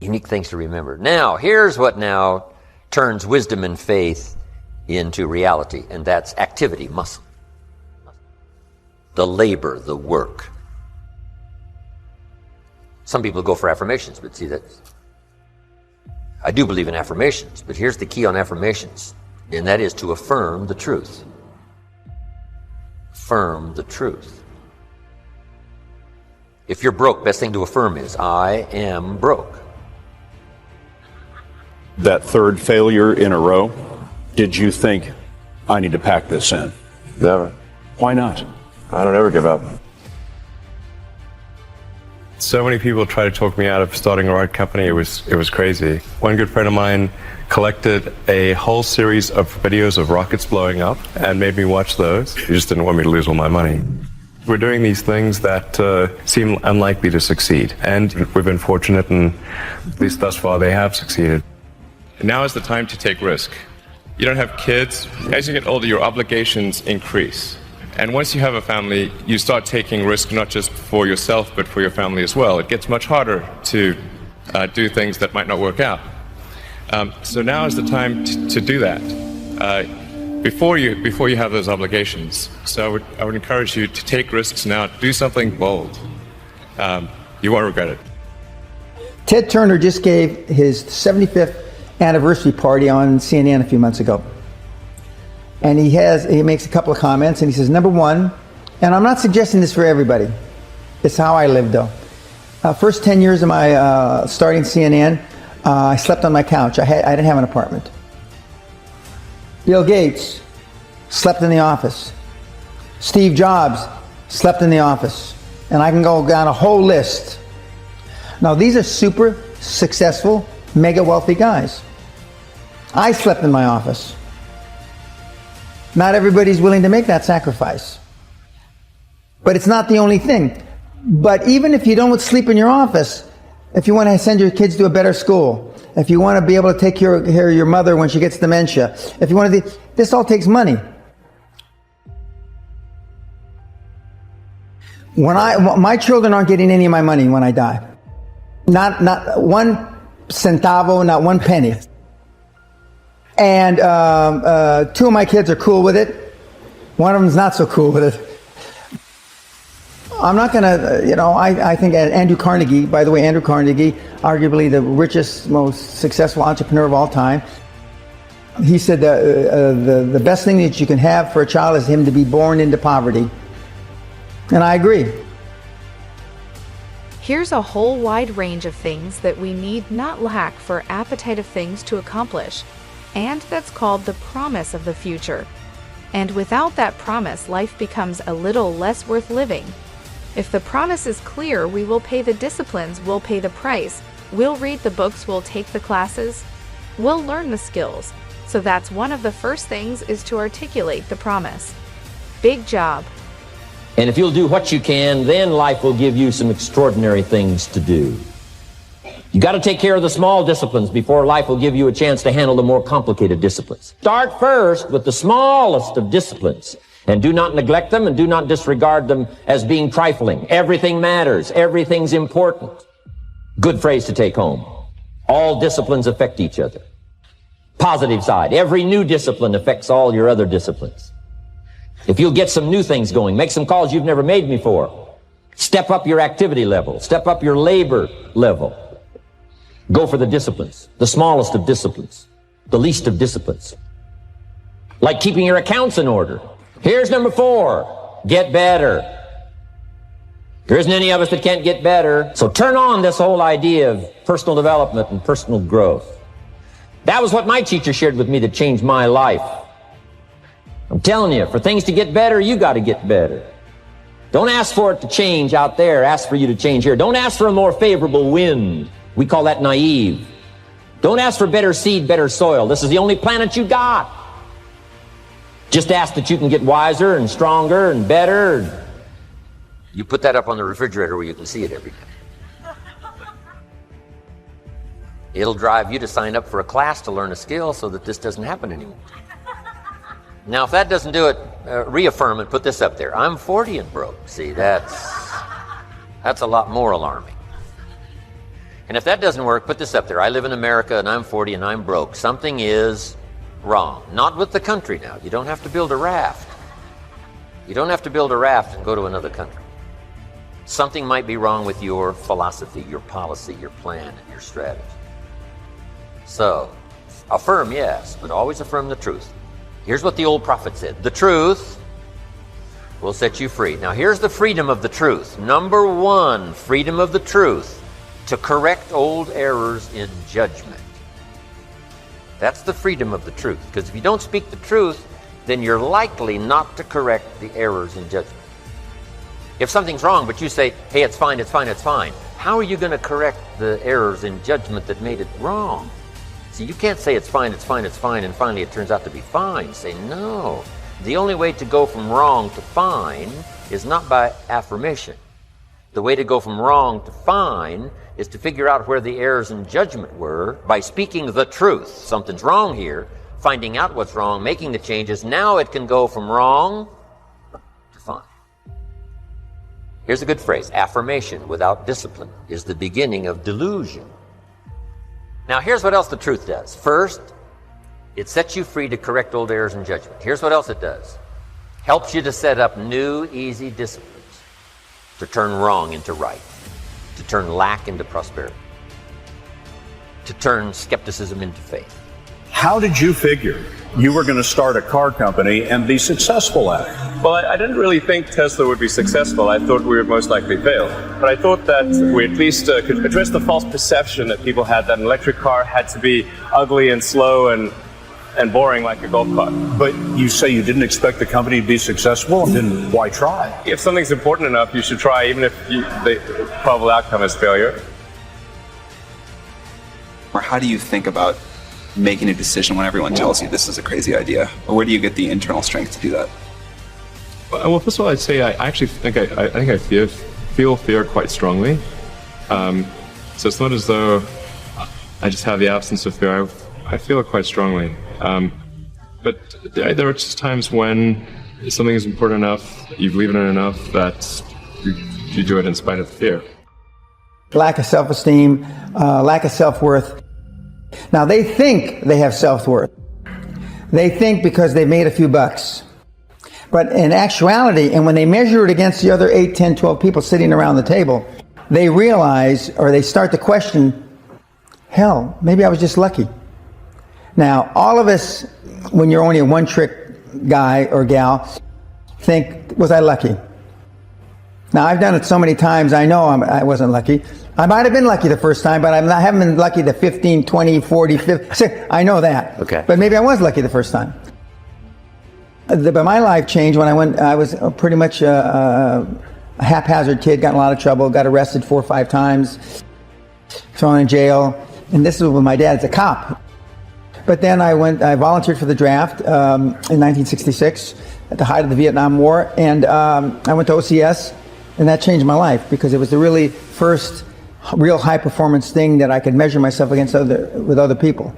Unique things to remember. Now, here's what now turns wisdom and faith into reality, and that's activity, muscle. The labor, the work. Some people go for affirmations, but see that I do believe in affirmations, but here's the key on affirmations, and that is to affirm the truth. Affirm the truth. If you're broke, best thing to affirm is, I am broke. That third failure in a row, did you think, I need to pack this in? Never. Why not? I don't ever give up. So many people tried to talk me out of starting a art company. It was crazy. One good friend of mine collected a whole series of videos of rockets blowing up and made me watch those. He just didn't want me to lose all my money. We're doing these things that seem unlikely to succeed, and we've been fortunate, and at least thus far they have succeeded. Now is the time to take risk. You don't have kids. As you get older, your obligations increase. And once you have a family, you start taking risk not just for yourself, but for your family as well. It gets much harder to do things that might not work out. So now is the time to do that before you have those obligations. So I would encourage you to take risks now. Do something bold. You won't regret it. Ted Turner just gave his 75th anniversary party on CNN a few months ago. And he makes a couple of comments, and he says, number one, and I'm not suggesting this for everybody, it's how I live though. First 10 years of my starting CNN, I slept on my couch. I didn't have an apartment. Bill Gates slept in the office. Steve Jobs slept in the office. And I can go down a whole list. Now these are super successful, mega wealthy guys. I slept in my office. Not everybody's willing to make that sacrifice. But it's not the only thing. But even if you don't sleep in your office, if you want to send your kids to a better school, if you want to be able to take care of your mother when she gets dementia, if you want to, this all takes money. My children aren't getting any of my money when I die. Not one centavo, not one penny. And two of my kids are cool with it. One of them's not so cool with it. I'm not going to, I think Andrew Carnegie, by the way, Andrew Carnegie, arguably the richest, most successful entrepreneur of all time, he said the best thing that you can have for a child is him to be born into poverty. And I agree. Here's a whole wide range of things that we need not lack for appetite of things to accomplish. And that's called the promise of the future. And without that promise, life becomes a little less worth living. If the promise is clear, we will pay the disciplines, we'll pay the price, we'll read the books, we'll take the classes, we'll learn the skills. So that's one of the first things, is to articulate the promise. Big job. And if you'll do what you can, then life will give you some extraordinary things to do. You got to take care of the small disciplines before life will give you a chance to handle the more complicated disciplines. Start first with the smallest of disciplines, and do not neglect them and do not disregard them as being trifling. Everything matters. Everything's important. Good phrase to take home. All disciplines affect each other. Positive side. Every new discipline affects all your other disciplines. If you'll get some new things going, make some calls you've never made before. Step up your activity level. Step up your labor level. Go for the disciplines, the smallest of disciplines, the least of disciplines. Like keeping your accounts in order. Here's number 4, get better. There isn't any of us that can't get better. So turn on this whole idea of personal development and personal growth. That was what my teacher shared with me that changed my life. I'm telling you, for things to get better, you got to get better. Don't ask for it to change out there. Ask for you to change here. Don't ask for a more favorable wind. We call that naive. Don't ask for better seed, better soil. This is the only planet you got. Just ask that you can get wiser and stronger and better. You put that up on the refrigerator where you can see it every day. It'll drive you to sign up for a class to learn a skill so that this doesn't happen anymore. Now, if that doesn't do it, reaffirm and put this up there. I'm 40 and broke. See, that's a lot more alarming. And if that doesn't work, put this up there. I live in America and I'm 40 and I'm broke. Something is wrong. Not with the country now. You don't have to build a raft. You don't have to build a raft and go to another country. Something might be wrong with your philosophy, your policy, your plan, and your strategy. So, affirm, yes, but always affirm the truth. Here's what the old prophet said. The truth will set you free. Now, here's the freedom of the truth. Number one, freedom of the truth. To correct old errors in judgment. That's the freedom of the truth. Because if you don't speak the truth, then you're likely not to correct the errors in judgment. If something's wrong, but you say, hey, it's fine, it's fine, it's fine, how are you going to correct the errors in judgment that made it wrong? See, you can't say it's fine, it's fine, it's fine, and finally it turns out to be fine. Say, no. The only way to go from wrong to fine is not by affirmation. The way to go from wrong to fine is to figure out where the errors in judgment were by speaking the truth. Something's wrong here, finding out what's wrong, making the changes. Now it can go from wrong to fine. Here's a good phrase. Affirmation without discipline is the beginning of delusion. Now here's what else the truth does. First, it sets you free to correct old errors in judgment. Here's what else it does. Helps you to set up new, easy disciplines. To turn wrong into right. To turn lack into prosperity. To turn skepticism into faith. How did you figure you were going to start a car company and be successful at it? Well, I didn't really think Tesla would be successful. I thought we would most likely fail. But I thought that we at least could address the false perception that people had that an electric car had to be ugly and slow and boring like a golf cart. But you say you didn't expect the company to be successful, then why try? If something's important enough, you should try, even if the probable outcome is failure. Or how do you think about making a decision when everyone tells you this is a crazy idea? Or where do you get the internal strength to do that? Well, first of all, I'd say I actually think I feel fear quite strongly. So it's not as though I just have the absence of fear. I feel it quite strongly. But there are just times when something is important enough, you believe in it enough, that you do it in spite of the fear. Lack of self-esteem, lack of self-worth. Now, they think they have self-worth. They think because they've made a few bucks. But in actuality, and when they measure it against the other 8, 10, 12 people sitting around the table, they realize, or they start to question, hell, maybe I was just lucky. Now, all of us, when you're only a one-trick guy or gal, think, was I lucky? Now, I've done it so many times, I know I wasn't lucky. I might have been lucky the first time, but I haven't been lucky the 15, 20, 40, 50. I know that. Okay. But maybe I was lucky the first time. But my life changed when I was pretty much a haphazard kid, got in a lot of trouble, got arrested 4 or 5 times, thrown in jail. And this was when my dad is a cop. But then I volunteered for the draft in 1966 at the height of the Vietnam War. And I went to OCS, and that changed my life because it was the really first real high performance thing that I could measure myself against with other people.